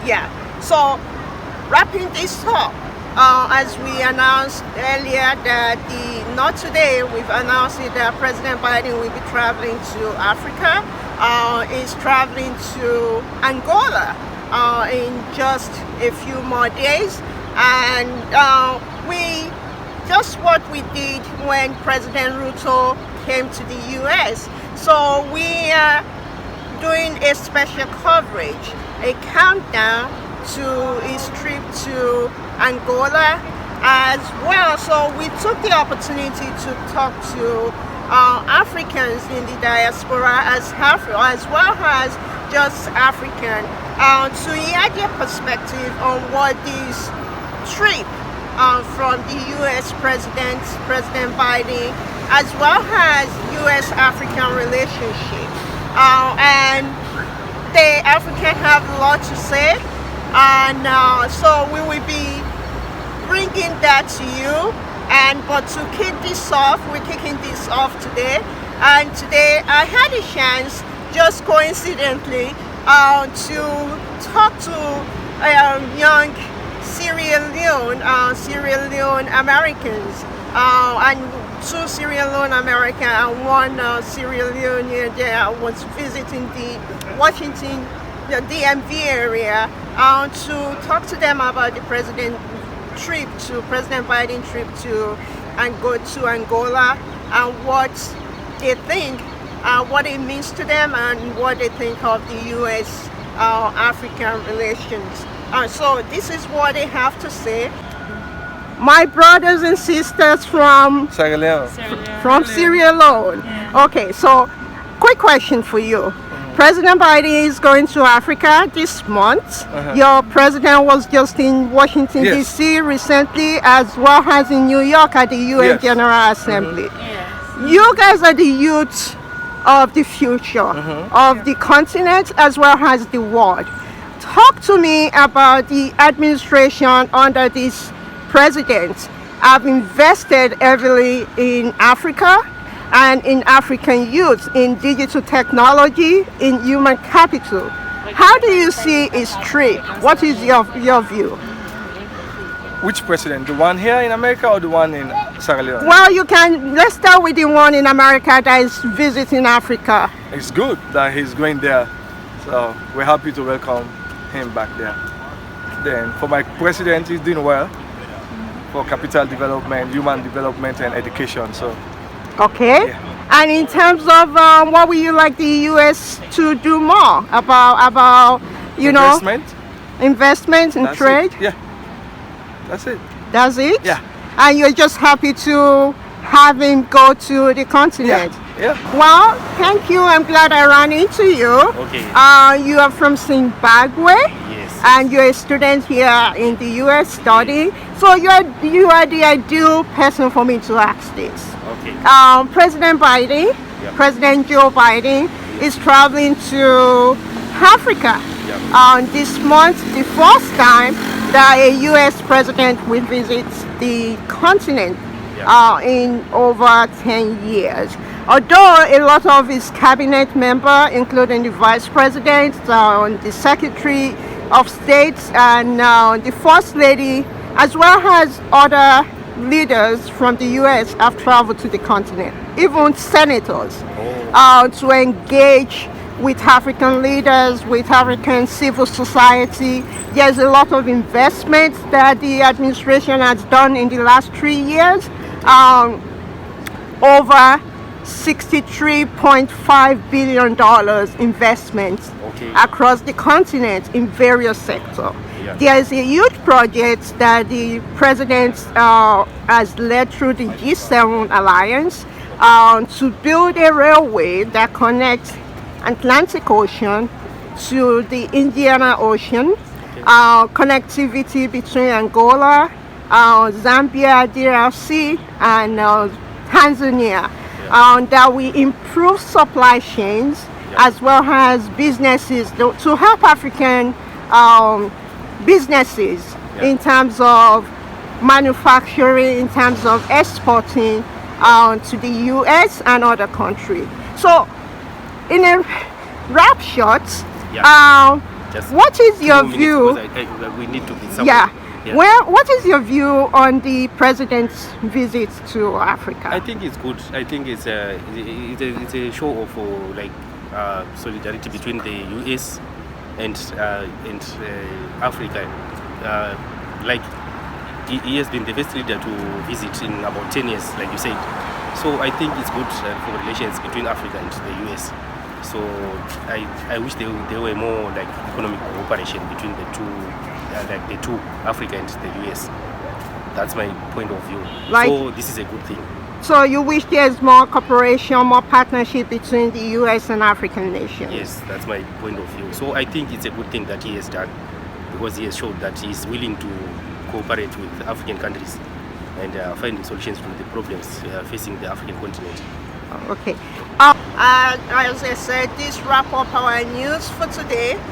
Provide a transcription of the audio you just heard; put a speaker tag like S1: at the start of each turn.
S1: Yeah. So wrapping this up, as we announced earlier that not today, we've announced it that President Biden will be traveling to Africa. Is traveling to Angola in just a few more days. And we just what we did when President Ruto came to the U.S. So we are doing a special coverage, a countdown to his trip to Angola as well. So we took the opportunity to talk to Africans in the diaspora as well as just African to hear their perspective on what this trip from the U.S. President Biden, as well as U.S. African relationship. And the African have a lot to say, and so we will be bringing that to you. But to kick this off, we're kicking this off today. And today I had a chance, just coincidentally, to talk to young Sierra Leone Americans, and two Sierra Leone American and one Sierra Leonean. There was visiting the Washington, the DMV area, to talk to them about the President Biden trip to Angola, and what they think, what it means to them, and what they think of the U.S. African relations. So this is what they have to say. My brothers and sisters from
S2: Sierra Leone.
S1: Sierra Leone.
S3: Yeah.
S1: Okay, so quick question for you. President Biden is going to Africa this month. Your president was just in Washington,
S2: Yes.
S1: D.C. recently, as well as in New York at the UN
S2: Yes.
S1: General Assembly.
S3: Yes.
S1: You guys are the youth of the future of the continent as well as the world. Talk to me about the administration under this president. I've invested heavily in Africa and in African youth, in digital technology, in human capital. How do you see his trip? What is your view?
S2: Which president? The one here in America or the one in Sierra Leone?
S1: Well, let's start with the one in America that is visiting Africa.
S2: It's good that he's going there. So we're happy to welcome him back there. Then for my president, he's doing well for capital development, human development and education. So
S1: Okay.
S2: yeah.
S1: And in terms of what would you like the U.S. to do more about investment and
S2: That's
S1: trade?
S2: it. Yeah. That's it.
S1: That's it?
S2: Yeah.
S1: And you're just happy to have him go to the continent?
S2: Yeah.
S1: Well, thank you. I'm glad I ran into you.
S4: Okay.
S1: You are from Zimbabwe.
S4: Yes.
S1: And you're a student here in the U.S. studying. So you are the ideal person for me to ask this.
S4: Okay.
S1: President Biden,
S4: Yep.
S1: President Joe Biden, is traveling to Africa.
S4: Yep.
S1: This month, the first time that a U.S. president will visit the continent
S4: Yep.
S1: in over 10 years. Although a lot of his cabinet members, including the vice president, the secretary of state, and the first lady, as well as other leaders from the U.S. have traveled to the continent, even senators, to engage with African leaders, with African civil society. There's a lot of investment that the administration has done in the last 3 years, over $63.5 billion investments
S4: Okay.
S1: across the continent in various sectors.
S4: Yeah.
S1: There is a huge project that the president has led through the G7 Alliance to build a railway that connects Atlantic Ocean to the Indian Ocean, connectivity between Angola, Zambia, DRC, and Tanzania, that will improve supply chains as well as businesses to help African businesses in terms of manufacturing, in terms of exporting to the U.S. and other countries. So, in a wrap shot,
S3: just
S1: What is
S3: 2
S1: your
S3: minutes
S1: view?
S3: because we need to be somewhere.
S1: Yeah.
S3: Yeah.
S1: What is your view on the president's visit to Africa?
S3: I think it's good. I think it's a show of solidarity between the U.S. and Africa. Like he has been the first leader to visit in about 10 years, like you said. So I think it's good for relations between Africa and the U.S. So I wish there were more like economic cooperation between the two, Africa and the U.S. That's my point of view. So this is a good thing.
S1: So you wish there's more cooperation, more partnership between the U.S. and African nations?
S3: Yes, that's my point of view. So I think it's a good thing that he has done, because he has showed that he is willing to cooperate with African countries and finding solutions to the problems facing the African continent.
S1: Okay. As I said, this wrap up our news for today.